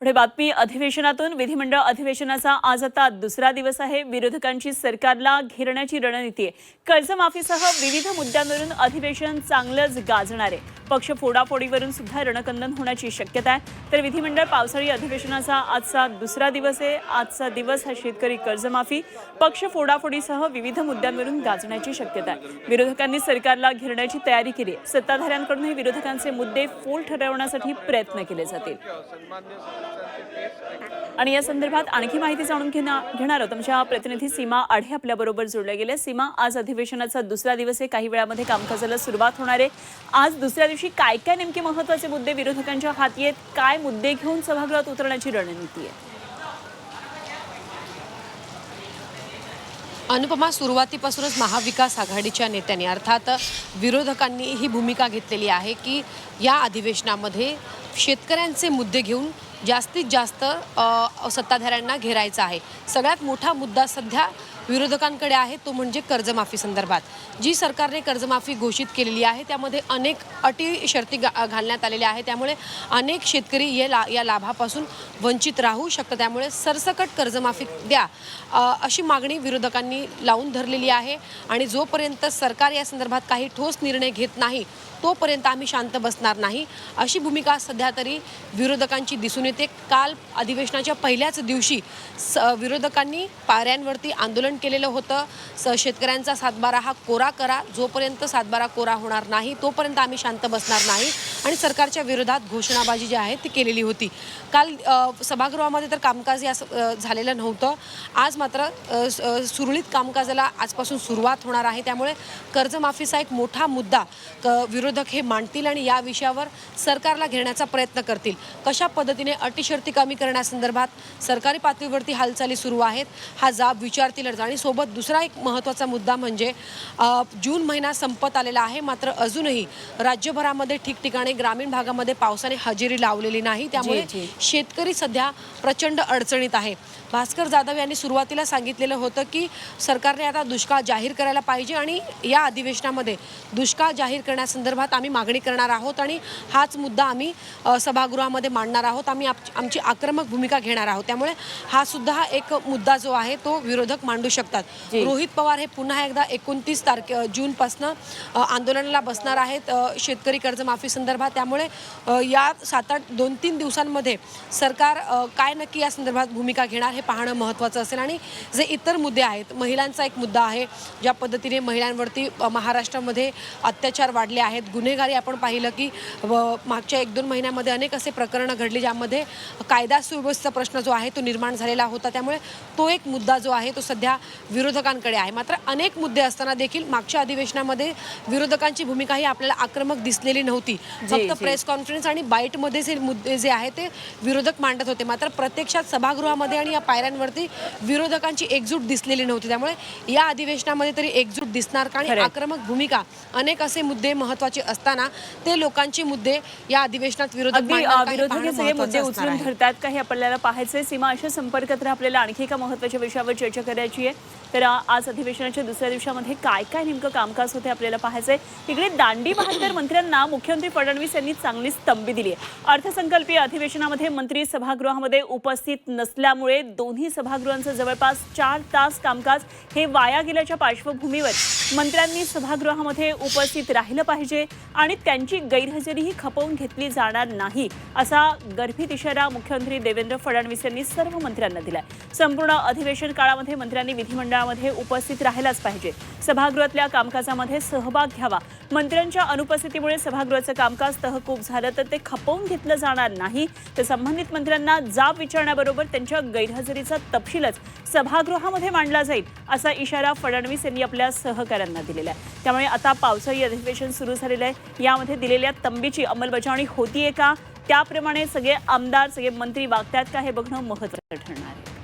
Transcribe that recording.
पुढे बातमी अधिवेशनातून विधिमंडळ अधिवेशनाचा आज आता दुसरा दिवस आहे। विरोधकांची सरकारला घेरण्याची रणनीती आहे। कर्जमाफीसह विविध मुद्द्यांवरून अधिवेशन चांगलंच गाजणार आहे। पक्ष फोडाफोडीवरून सुद्धा रणकंदन होण्याची शक्यता आहे। तर विधिमंडळ पावसाळी अधिवेशनाचा आजचा दुसरा दिवस आहे। आजचा दिवस हा शेतकरी कर्जमाफी पक्ष फोडाफोडीसह विविध मुद्द्यांवरून गाजण्याची शक्यता आहे। विरोधकांनी सरकारला घेरण्याची तयारी केली आहे। सत्ताधाऱ्यांकडूनही विरोधकांचे मुद्दे फोल ठरवण्यासाठी प्रयत्न केले जातील। आणि या संदर्भात आणखी माहिती जाणून घेणार आहोत। आमच्या प्रतिनिधी सीमा आढे आपल्या बरोबर जोडल्या गेल्या। सीमा, आज अधिवेशनाचा दुसरा दिवस आहे। काही वेळामध्ये कामकाजाला सुरुवात होणार आहे। आज दुसऱ्या दिवशी काय काय नेमके महत्त्वाचे मुद्दे विरोधकांच्या हाती आहेत? काय मुद्दे घेऊन सभागृहात उतरण्याची रणनीती आहे? अनुपमा, सुरुवातीपासूनच महाविकास आघाडीच्या नेत्यांनी अर्थात विरोधकांनी ही भूमिका घेतलेली आहे की या अधिवेशनामध्ये शेतकऱ्यांचे मुद्दे घेऊन जास्तीत जास्त सत्ताधाऱ्यांना घेरायचा आहे। सगळ्यात मोठा मुद्दा सध्या विरोधकांकडे आहे तो म्हणजे कर्जमाफी संदर्भात। जी सरकारने कर्जमाफी घोषित केलेली आहे त्यामध्ये अनेक अटी शर्ती घालण्यात आलेल्या आहेत। त्यामुळे अनेक शेतकरी या लाभापासून वंचित राहू शकतात। त्यामुळे सरसकट कर्जमाफी द्या अशी मागणी विरोधकांनी लावून धरलेली आहे। आणि जोपर्यंत सरकार या संदर्भात काही ठोस निर्णय घेत नाही तोपर्यंत आम्ही शांत बसणार नाही अशी भूमिका सध्या तरी विरोधकांची दिसून येते। काल अधिवेशनाच्या पहिल्याच दिवशी विरोधकांनी पायऱ्यांवरती आंदोलन केलेलं होतं। शेतकऱ्यांचा सातबारा हा कोरा करा, जोपर्यंत सातबारा कोरा होणार नाही तोपर्यंत आम्ही शांत बसणार नाही आणि सरकारच्या विरोधात घोषणाबाजी जी आहे ती केलेली होती। काल सभागृहामध्ये तर कामकाज झालेलं नव्हतं। आज मात्र सुरळीत कामकाजाला आजपासून सुरुवात होणार आहे। त्यामुळे कर्जमाफीचा एक मोठा मुद्दा विरोधक हे मांडतील आणि या विषयावर सरकारला घेण्याचा प्रयत्न करतील। कशा पद्धतीने अटी शर्ती कमी करण्यासंदर्भात सरकारी पातळीवरती हालचाली सुरू आहेत हा जाब विचारतील। आणि सोबत दुसरा एक महत्त्वाचा मुद्दा म्हणजे जून महिना संपत आलेला आहे, मात्र अजूनही राज्यभरामध्ये ठिकठिकाणी ग्रामीण भागामध्ये पावसाने हजेरी लावलेली नाही। त्यामुळे शेतकरी सध्या प्रचंड अडचणीत आहे। भास्कर जाधव यांनी सुरुवातीला सांगितलेलं होतं की सरकारने आता दुष्काळ जाहीर करायला पाहिजे आणि या अधिवेशनामध्ये दुष्काळ जाहीर करण्यासंदर्भात आम्ही मागणी करणार आहोत आणि हाच मुद्दा आम्ही सभागृहामध्ये मांडणार आहोत। आम्ही आमची आक्रमक भूमिका घेणार आहोत। त्यामुळे हा सुद्धा एक मुद्दा जो आहे तो विरोधक मांडू शकतात। रोहित पवार हे पुन्हा एकदा 29 जूनपासून आंदोलनाला बसणार आहेत शेतकरी कर्जमाफी संदर्भात। त्यामुळे या 2-3 दिवसांमध्ये सरकार काय नक्की या संदर्भात भूमिका घेणार हे पाहणं महत्त्वाचं असेल। आणि जे इतर मुद्दे आहेत, महिलांचा एक मुद्दा आहे, ज्या पद्धतीने महिलांवरती महाराष्ट्रामध्ये अत्याचार वाढले आहेत, गुन्हेगारी आपण पाहिलं की मागच्या 1-2 महिन्यामध्ये अनेक असे प्रकरणं घडली ज्यामध्ये कायदा सुव्यवस्थेचा प्रश्न जो आहे तो निर्माण झालेला होता। त्यामुळे तो एक मुद्दा जो आहे तो सध्या विरोधकांकडे आहे। मात्र अनेक मुद्दे असताना देखील मागच्या अधिवेशनामध्ये विरोधकांची भूमिका ही आपल्याला आक्रमक दिसलेली नव्हती। फक्त प्रेस कॉन्फरन्स आणि बाईटमध्ये जे मुद्दे जे आहेत ते विरोधक मांडत होते, मात्र प्रत्यक्षात सभागृहामध्ये आणि या पायऱ्यांवरती विरोधकांची एकजूट दिसलेली नव्हती। त्यामुळे या अधिवेशनामध्ये तरी एकजूट दिसणार का? आणि आक्रमक भूमिका अनेक असे मुद्दे महत्त्वाचे असताना ते लोकांची मुद्दे या अधिवेशनात विरोधक सगळे मुद्दे उचलून धरतात का हे आपल्याला पाहायचंय। सीमा, अशा संपर्कात आपल्याला आणखी एका महत्त्वाच्या विषयावर चर्चा करायची आहे। तर आज अधिवेशनाच्या दुसऱ्या दिवसामध्ये काय काय नेमकं कामकाज होते आपल्याला पाहायचंय। इकडे दांडी बहादर मंत्र्यांना मुख्यमंत्री फडणवीस यांनी चांगलीच तंबी दिली आहे। अर्थसंकल्पीय अधिवेशनामध्ये मंत्री सभागृहामध्ये उपस्थित नसल्यामुळे दोन्ही सभागृहांचं जवळपास 4 तास कामकाज हे वाया गेल्याच्या पार्श्वभूमीवर मंत्र्यांनी सभागृहामध्ये उपस्थित राहिलं पाहिजे आणि त्यांची गैरहजेरीही खपवून घेतली जाणार नाही असा गर्भित इशारा मुख्यमंत्री देवेंद्र फडणवीस यांनी सर्व मंत्र्यांना दिलाय। संपूर्ण अधिवेशन काळामध्ये मंत्र्यांनी विधिमंडळामध्ये उपस्थित राहायलाच पाहिजे, सभागृहातल्या कामकाजामध्ये सहभाग घ्यावा। मंत्र्यांच्या अनुपस्थितीमुळे सभागृहाचं कामकाज तहकूब झालं तर ते खपवून घेतलं जाणार नाही, तर संबंधित मंत्र्यांना जाब विचारण्याबरोबर त्यांच्या गैरहजेरीचा तपशीलच सभागृहामध्ये मांडला जाईल असा इशारा फडणवीस यांनी आपल्या सहकाऱ्यांना दिलेला आहे। त्यामुळे आता पावसाळी अधिवेशन सुरू झालेलं आहे। यामध्ये दिलेल्या तंबीची अंमलबजावणी होतीये का, त्याप्रमाणे सगळे आमदार सगळे मंत्री वागतात का हे बघणं महत्त्वाचं ठरणार आहे।